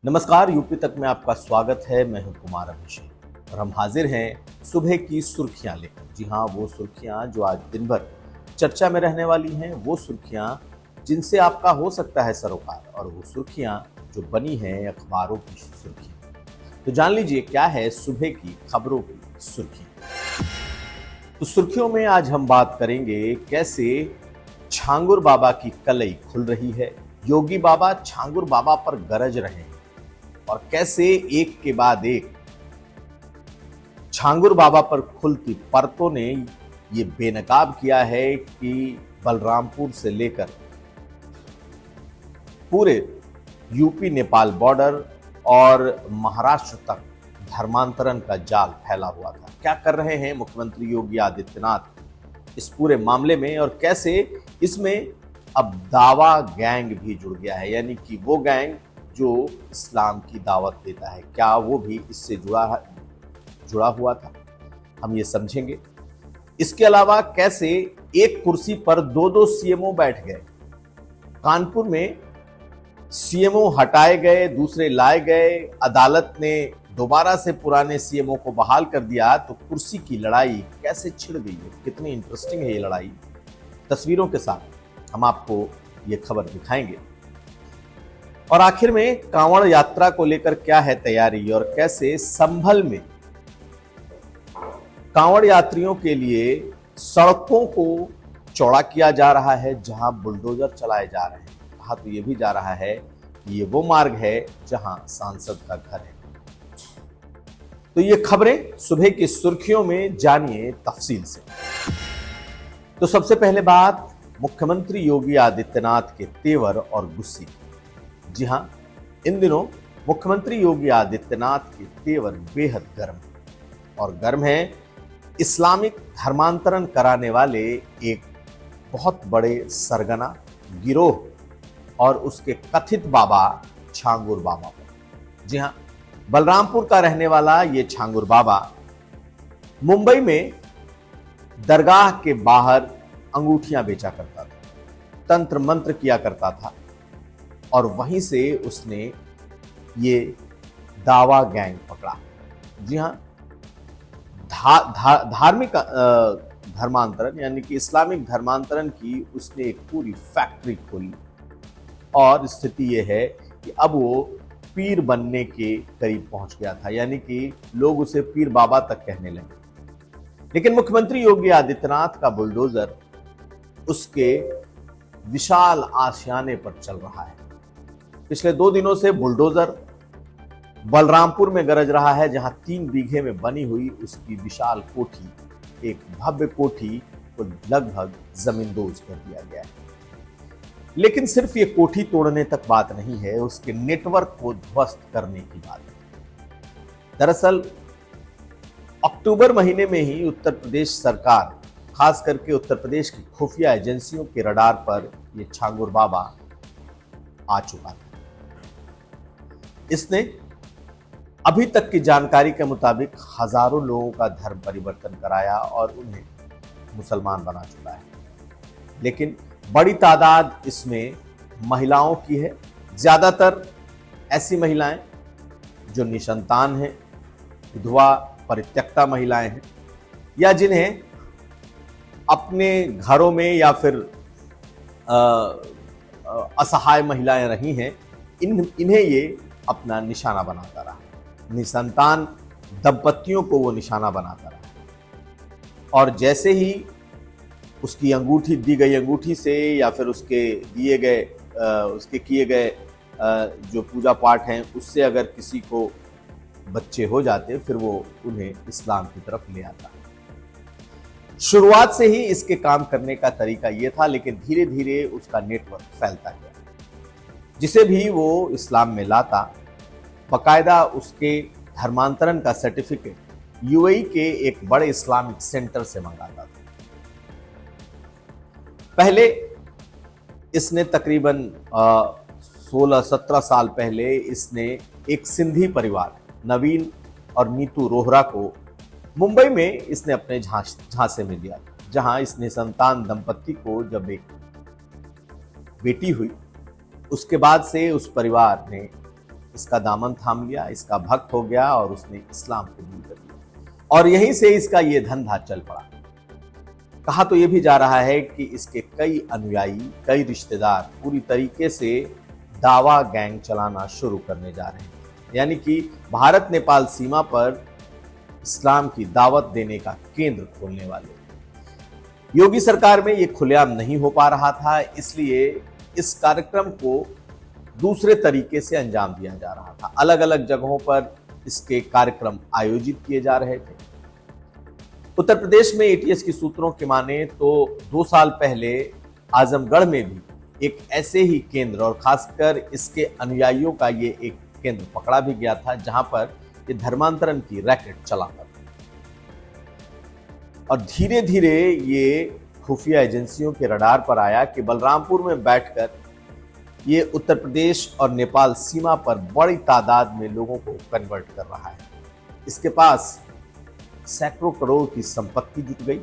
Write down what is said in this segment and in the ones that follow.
नमस्कार, यूपी तक में आपका स्वागत है। मैं हूं कुमार अभिषेक और हम हाजिर हैं सुबह की सुर्खियां लेकर। जी हां, वो सुर्खियां जो आज दिन भर चर्चा में रहने वाली हैं, वो सुर्खियां जिनसे आपका हो सकता है सरोकार, और वो सुर्खियां जो बनी हैं अखबारों की सुर्खियां। तो जान लीजिए क्या है सुबह की खबरों की सुर्खियां। तो सुर्खियों में आज हम बात करेंगे कैसे छांगुर बाबा की कलई खुल रही है, योगी बाबा छांगुर बाबा पर गरज रहे हैं, और कैसे एक के बाद एक छांगुर बाबा पर खुलती परतों ने ये बेनकाब किया है कि बलरामपुर से लेकर पूरे यूपी नेपाल बॉर्डर और महाराष्ट्र तक धर्मांतरण का जाल फैला हुआ था। क्या कर रहे हैं मुख्यमंत्री योगी आदित्यनाथ इस पूरे मामले में, और कैसे इसमें अब दावा गैंग भी जुड़ गया है, यानी कि वो गैंग जो इस्लाम की दावत देता है, क्या वो भी इससे जुड़ा हुआ था, हम ये समझेंगे। इसके अलावा कैसे एक कुर्सी पर दो दो सीएमओ बैठ गए। कानपुर में सीएमओ हटाए गए, दूसरे लाए गए, अदालत ने दोबारा से पुराने सीएमओ को बहाल कर दिया, तो कुर्सी की लड़ाई कैसे छिड़ गई है। कितनी इंटरेस्टिंग है ये लड़ाई। तस्वीरों के साथ हम आपको ये खबर दिखाएंगे। और आखिर में कांवड़ यात्रा को लेकर क्या है तैयारी, और कैसे संभल में कांवड़ यात्रियों के लिए सड़कों को चौड़ा किया जा रहा है, जहां बुलडोजर चलाए जा रहे हैं। कहा तो ये भी जा रहा है कि ये वो मार्ग है जहां सांसद का घर है। तो ये खबरें सुबह की सुर्खियों में, जानिए तफसील से। तो सबसे पहले बात मुख्यमंत्री योगी आदित्यनाथ के तेवर और गुस्से। जी हां, इन दिनों मुख्यमंत्री योगी आदित्यनाथ के तेवर बेहद गर्म है, और गर्म है इस्लामिक धर्मांतरण कराने वाले एक बहुत बड़े सरगना गिरोह और उसके कथित बाबा छांगुर बाबा पर। जी हां, बलरामपुर का रहने वाला ये छांगुर बाबा मुंबई में दरगाह के बाहर अंगूठियां बेचा करता था, तंत्र मंत्र किया करता था, और वहीं से उसने ये दावा गैंग पकड़ा। जी हां, धार्मिक धर्मांतरण यानी कि इस्लामिक धर्मांतरण की उसने एक पूरी फैक्ट्री खोली, और स्थिति यह है कि अब वो पीर बनने के करीब पहुंच गया था, यानी कि लोग उसे पीर बाबा तक कहने लगे। लेकिन मुख्यमंत्री योगी आदित्यनाथ का बुलडोजर उसके विशाल आशियाने पर चल रहा है। पिछले 2 दिनों से बुलडोजर बलरामपुर में गरज रहा है, जहां 3 बीघे में बनी हुई उसकी विशाल कोठी, एक भव्य कोठी को लगभग जमींदोज कर दिया गया है। लेकिन सिर्फ ये कोठी तोड़ने तक बात नहीं है, उसके नेटवर्क को ध्वस्त करने की बात है। दरअसल अक्टूबर महीने में ही उत्तर प्रदेश सरकार, खास करके उत्तर प्रदेश की खुफिया एजेंसियों के रडार पर ये छांगुर बाबा आ चुका था। इसने अभी तक की जानकारी के मुताबिक हजारों लोगों का धर्म परिवर्तन कराया और उन्हें मुसलमान बना चुका है। लेकिन बड़ी तादाद इसमें महिलाओं की है, ज्यादातर ऐसी महिलाएं जो निसंतान हैं, विधवा परित्यक्ता महिलाएं हैं, या जिन्हें अपने घरों में या फिर असहाय महिलाएं रही हैं, इन्हें ये अपना निशाना बनाता रहा। निसंतान दंपतियों को वो निशाना बनाता रहा, और जैसे ही उसकी अंगूठी दी गई अंगूठी से या फिर उसके दिए गए उसके किए गए जो पूजा पाठ हैं उससे अगर किसी को बच्चे हो जाते, फिर वो उन्हें इस्लाम की तरफ ले आता। शुरुआत से ही इसके काम करने का तरीका ये था, लेकिन धीरे धीरे उसका नेटवर्क फैलता गया। जिसे भी वो इस्लाम में लाता, बाकायदा उसके धर्मांतरण का सर्टिफिकेट यूएई के एक बड़े इस्लामिक सेंटर से मंगाता था। पहले इसने तकरीबन 16-17 साल पहले इसने एक सिंधी परिवार, नवीन और नीतू रोहरा को मुंबई में इसने अपने झांसे में लिया, जहां इस निसंतान दंपत्ति को जब एक बेटी हुई, उसके बाद से उस परिवार ने इसका दामन थाम लिया, इसका भक्त हो गया और उसने इस्लाम कबूल कर लिया और यहीं से इसका ये धंधा चल पड़ा। कहा तो ये भी जा रहा है कि इसके कई अनुयायी, कई रिश्तेदार पूरी तरीके से दावा गैंग चलाना शुरू करने जा रहे हैं, यानी कि भारत नेपाल सीमा पर इस्लाम की दावत देने का केंद्र खोलने वाले। योगी सरकार में ये खुलेआम नहीं हो पा रहा था, इसलिए इस कार्यक्रम को दूसरे तरीके से अंजाम दिया जा रहा था। अलग अलग जगहों पर इसके कार्यक्रम आयोजित किए जा रहे थे। उत्तर प्रदेश में एटीएस की सूत्रों के माने तो 2 साल पहले आजमगढ़ में भी एक ऐसे ही केंद्र और खासकर इसके अनुयायियों का ये एक केंद्र पकड़ा भी गया था, जहां पर ये धर्मांतरण की रैकेट चलाता था। और धीरे धीरे ये खुफिया एजेंसियों के रडार पर आया कि बलरामपुर में बैठकर ये उत्तर प्रदेश और नेपाल सीमा पर बड़ी तादाद में लोगों को कन्वर्ट कर रहा है। इसके पास सैकड़ों करोड़ की संपत्ति जुट गई।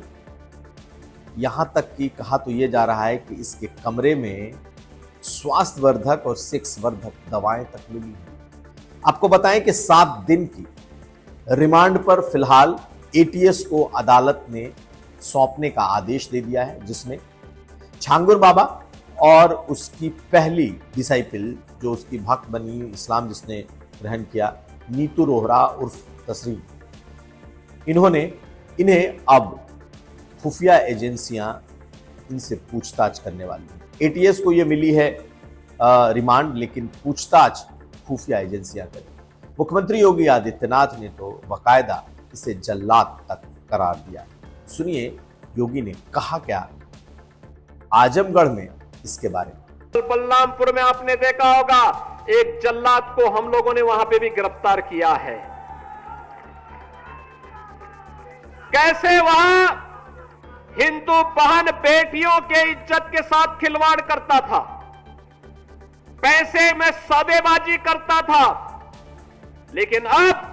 यहां तक कि कहा तो यह जा रहा है कि इसके कमरे में स्वास्थ्यवर्धक और सेक्स वर्धक दवाएं तक मिली हैं। आपको बताएं कि 7 दिन की रिमांड पर फिलहाल एटीएस को अदालत ने सौंपने का आदेश दे दिया है, जिसमें छांगुर बाबा और उसकी पहली डिसाइपल जो उसकी भक्त बनी, इस्लाम जिसने ग्रहण किया, नीतू रोहरा उर्फ तसरीम, इन्हें अब खुफिया एजेंसियां इनसे पूछताछ करने वाली हैं। एटीएस को ये मिली है रिमांड, लेकिन पूछताछ खुफिया एजेंसियां करें। मुख्यमंत्री योगी आदित्यनाथ ने तो बाकायदा इसे जल्लाद तक करार दिया। सुनिए योगी ने कहा क्या आजमगढ़ में इसके बारे में। बलरामपुर में आपने देखा होगा एक जल्लाद को हम लोगों ने वहां पे भी गिरफ्तार किया है। कैसे वहां हिंदू बहन बेटियों के इज्जत के साथ खिलवाड़ करता था, पैसे में सौदेबाजी करता था, लेकिन अब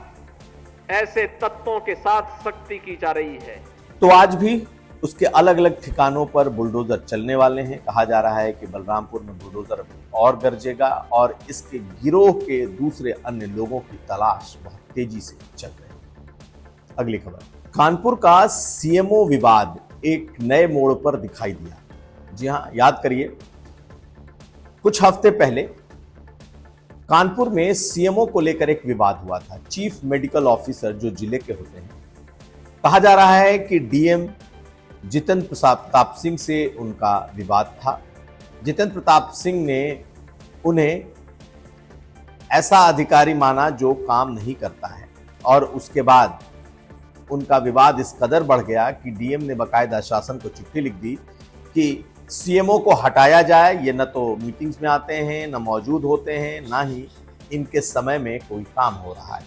ऐसे तत्वों के साथ सख्ती की जा रही है। तो आज भी उसके अलग अलग ठिकानों पर बुलडोजर चलने वाले हैं। कहा जा रहा है कि बलरामपुर में बुलडोजर और गरजेगा और इसके गिरोह के दूसरे अन्य लोगों की तलाश बहुत तेजी से चल रही है। अगली खबर, कानपुर का सीएमओ विवाद एक नए मोड़ पर दिखाई दिया। जी हां, याद करिए कुछ हफ्ते पहले कानपुर में सीएमओ को लेकर एक विवाद हुआ था। चीफ मेडिकल ऑफिसर जो जिले के होते हैं, कहा जा रहा है कि डीएम जितेंद्र प्रताप सिंह से उनका विवाद था। जितेंद्र प्रताप सिंह ने उन्हें ऐसा अधिकारी माना जो काम नहीं करता है और उसके बाद उनका विवाद इस कदर बढ़ गया कि डीएम ने बाकायदा शासन को चिट्ठी लिख दी कि सीएमओ को हटाया जाए। ये न तो मीटिंग्स में आते हैं, न मौजूद होते हैं, ना ही इनके समय में कोई काम हो रहा है।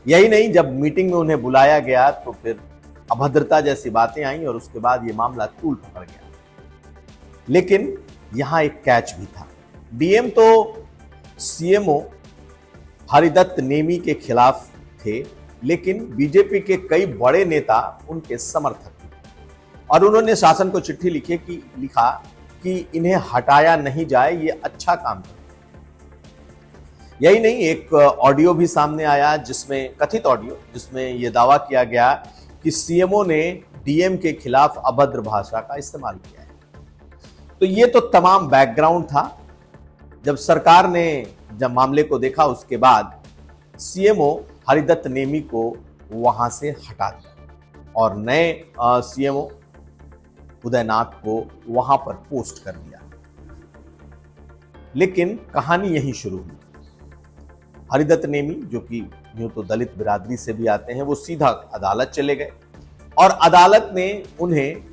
यही नहीं, जब मीटिंग में उन्हें बुलाया गया तो फिर अभद्रता जैसी बातें आई और उसके बाद ये मामला तूल पकड़ गया। लेकिन यहां एक कैच भी था। डीएम तो सीएमओ हरिदत्त नेमी के खिलाफ थे, लेकिन बीजेपी के कई बड़े नेता उनके समर्थक थे और उन्होंने शासन को चिट्ठी लिखा कि इन्हें हटाया नहीं जाए, ये अच्छा काम करते। यही नहीं, एक ऑडियो भी सामने आया जिसमें कथित ऑडियो जिसमें यह दावा किया गया कि सीएमओ ने डीएम के खिलाफ अभद्र भाषा का इस्तेमाल किया है। तो ये तो तमाम बैकग्राउंड था। जब सरकार ने जब मामले को देखा उसके बाद सीएमओ हरिदत्त नेमी को वहां से हटा दिया और नए सीएमओ उदयनाथ को वहां पर पोस्ट कर दिया। लेकिन कहानी यहीं शुरू हुई। हरिदत्त नेमी जो कि यूं तो दलित बिरादरी से भी आते हैं, वो सीधा अदालत चले गए और अदालत ने उन्हें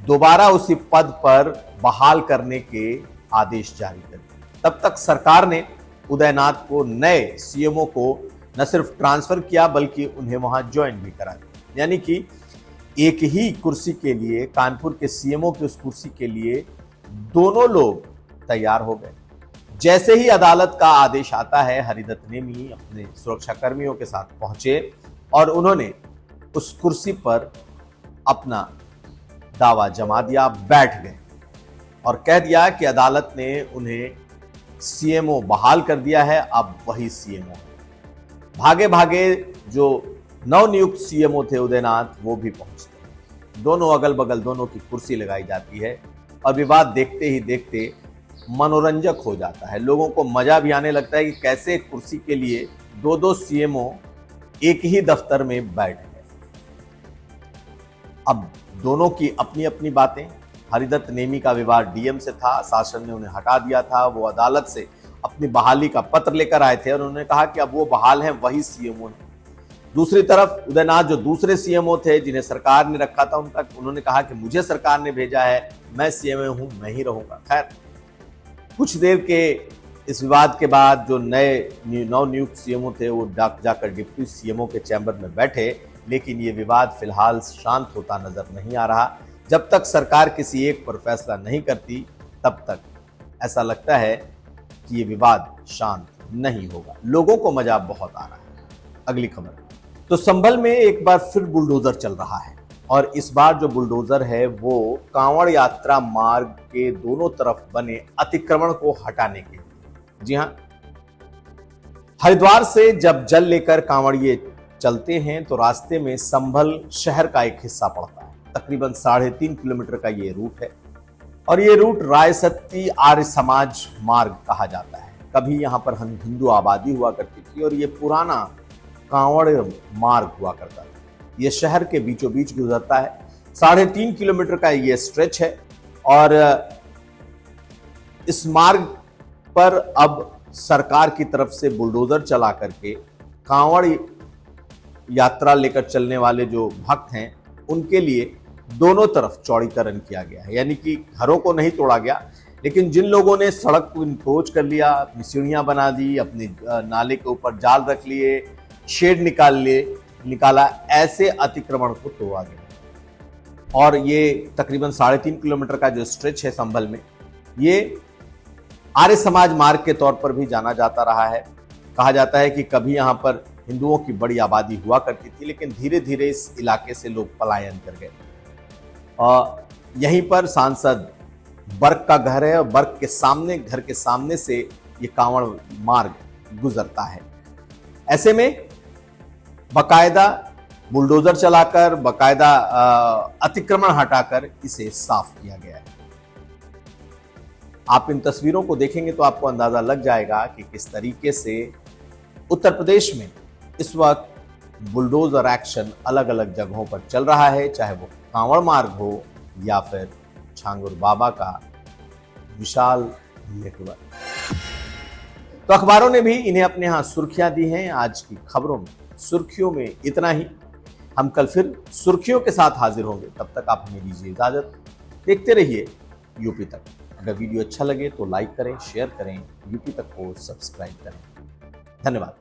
दोबारा उसी पद पर बहाल करने के आदेश जारी कर दिए। तब तक सरकार ने उदयनाथ को नए सीएमओ को न सिर्फ ट्रांसफर किया बल्कि उन्हें वहां ज्वाइन भी करा दिया। यानी कि एक ही कुर्सी के लिए, कानपुर के सीएमओ की उस कुर्सी के लिए दोनों लोग तैयार हो गए। जैसे ही अदालत का आदेश आता है, हरिदत्त नेमी अपने सुरक्षा कर्मियों के साथ पहुंचे और उन्होंने उस कुर्सी पर अपना दावा जमा दिया, बैठ गए और कह दिया कि अदालत ने उन्हें सीएमओ बहाल कर दिया है, अब वही सीएमओ है। भागे भागे जो नवनियुक्त सीएमओ थे उदयनाथ, वो भी पहुंचते हैं। दोनों अगल बगल दोनों की कुर्सी लगाई जाती है और विवाद देखते ही देखते मनोरंजक हो जाता है। लोगों को मजा भी आने लगता है कि कैसे कुर्सी के लिए दो दो सीएमओ एक ही दफ्तर में बैठ गए। अब दोनों की अपनी अपनी बातें। हरिदत्त नेमी का विवाद डीएम से था, शासन ने उन्हें हटा दिया था। वो अदालत से अपनी बहाली का पत्र लेकर आए थे और उन्होंने कहा कि अब वो बहाल हैं, वही सीएमओ हैं। दूसरी तरफ उदयनाथ जो दूसरे सीएमओ थे जिन्हें सरकार ने रखा था, उन्होंने कहा कि मुझे सरकार ने भेजा है, मैं सीएमओ हूं, मैं ही रहूंगा। खैर, कुछ देर के इस विवाद के बाद जो नए नवनियुक्त सीएमओ थे वो जाकर डिप्टी सीएमओ के चैम्बर में बैठे, लेकिन ये विवाद फिलहाल शांत होता नजर नहीं आ रहा। जब तक सरकार किसी एक पर फैसला नहीं करती, तब तक ऐसा लगता है कि ये विवाद शांत नहीं होगा। लोगों को मजा बहुत आ रहा है। अगली खबर, तो संभल में एक बार फिर बुलडोजर चल रहा है और इस बार जो बुलडोजर है वो कांवड़ यात्रा मार्ग के दोनों तरफ बने अतिक्रमण को हटाने के लिए। जी हां, हरिद्वार से जब जल लेकर कांवड़िए चलते हैं तो रास्ते में संभल शहर का एक हिस्सा पड़ता है। तकरीबन 3.5 किलोमीटर का ये रूट है और ये रूट रायसत्ती आर्य समाज मार्ग कहा जाता है। कभी यहाँ पर हिंदू आबादी हुआ करती थी और ये पुराना कांवड़ मार्ग हुआ करता था। ये शहर के बीचों बीच गुजरता है। 3.5 किलोमीटर का ये स्ट्रेच है और इस मार्ग पर अब सरकार की तरफ से बुलडोजर चला करके कांवड़ यात्रा लेकर चलने वाले जो भक्त हैं उनके लिए दोनों तरफ चौड़ीकरण किया गया है। यानी कि घरों को नहीं तोड़ा गया, लेकिन जिन लोगों ने सड़क को इंक्रोच कर लिया, अपनी सीढ़ियां बना दी, अपने नाले के ऊपर जाल रख लिए, शेड निकाला, ऐसे अतिक्रमण को तोड़ा गया। और ये तकरीबन 3.5 किलोमीटर का जो स्ट्रेच है संभल में, ये आर्य समाज मार्ग के तौर पर भी जाना जाता रहा है। कहा जाता है कि कभी यहाँ पर हिंदुओं की बड़ी आबादी हुआ करती थी, लेकिन धीरे धीरे इस इलाके से लोग पलायन कर गए। और यहीं पर सांसद बर्क का घर है और बर्क के सामने, घर के सामने से ये कांवड़ मार्ग गुजरता है। ऐसे में बकायदा बुलडोजर चलाकर, बकायदा अतिक्रमण हटाकर इसे साफ किया गया है। आप इन तस्वीरों को देखेंगे तो आपको अंदाजा लग जाएगा कि किस तरीके से उत्तर प्रदेश में इस वक्त बुलडोजर एक्शन अलग अलग जगहों पर चल रहा है, चाहे वो कांवड़ मार्ग हो या फिर छांगुर बाबा का विशाल नेटवर्क। तो अखबारों ने भी इन्हें अपने यहां सुर्खियां दी हैं। आज की खबरों में, सुर्खियों में इतना ही। हम कल फिर सुर्खियों के साथ हाजिर होंगे। तब तक आप हमें दीजिए इजाजत। देखते रहिए यूपी तक। अगर वीडियो अच्छा लगे तो लाइक करें, शेयर करें, यूपी तक को सब्सक्राइब करें। धन्यवाद।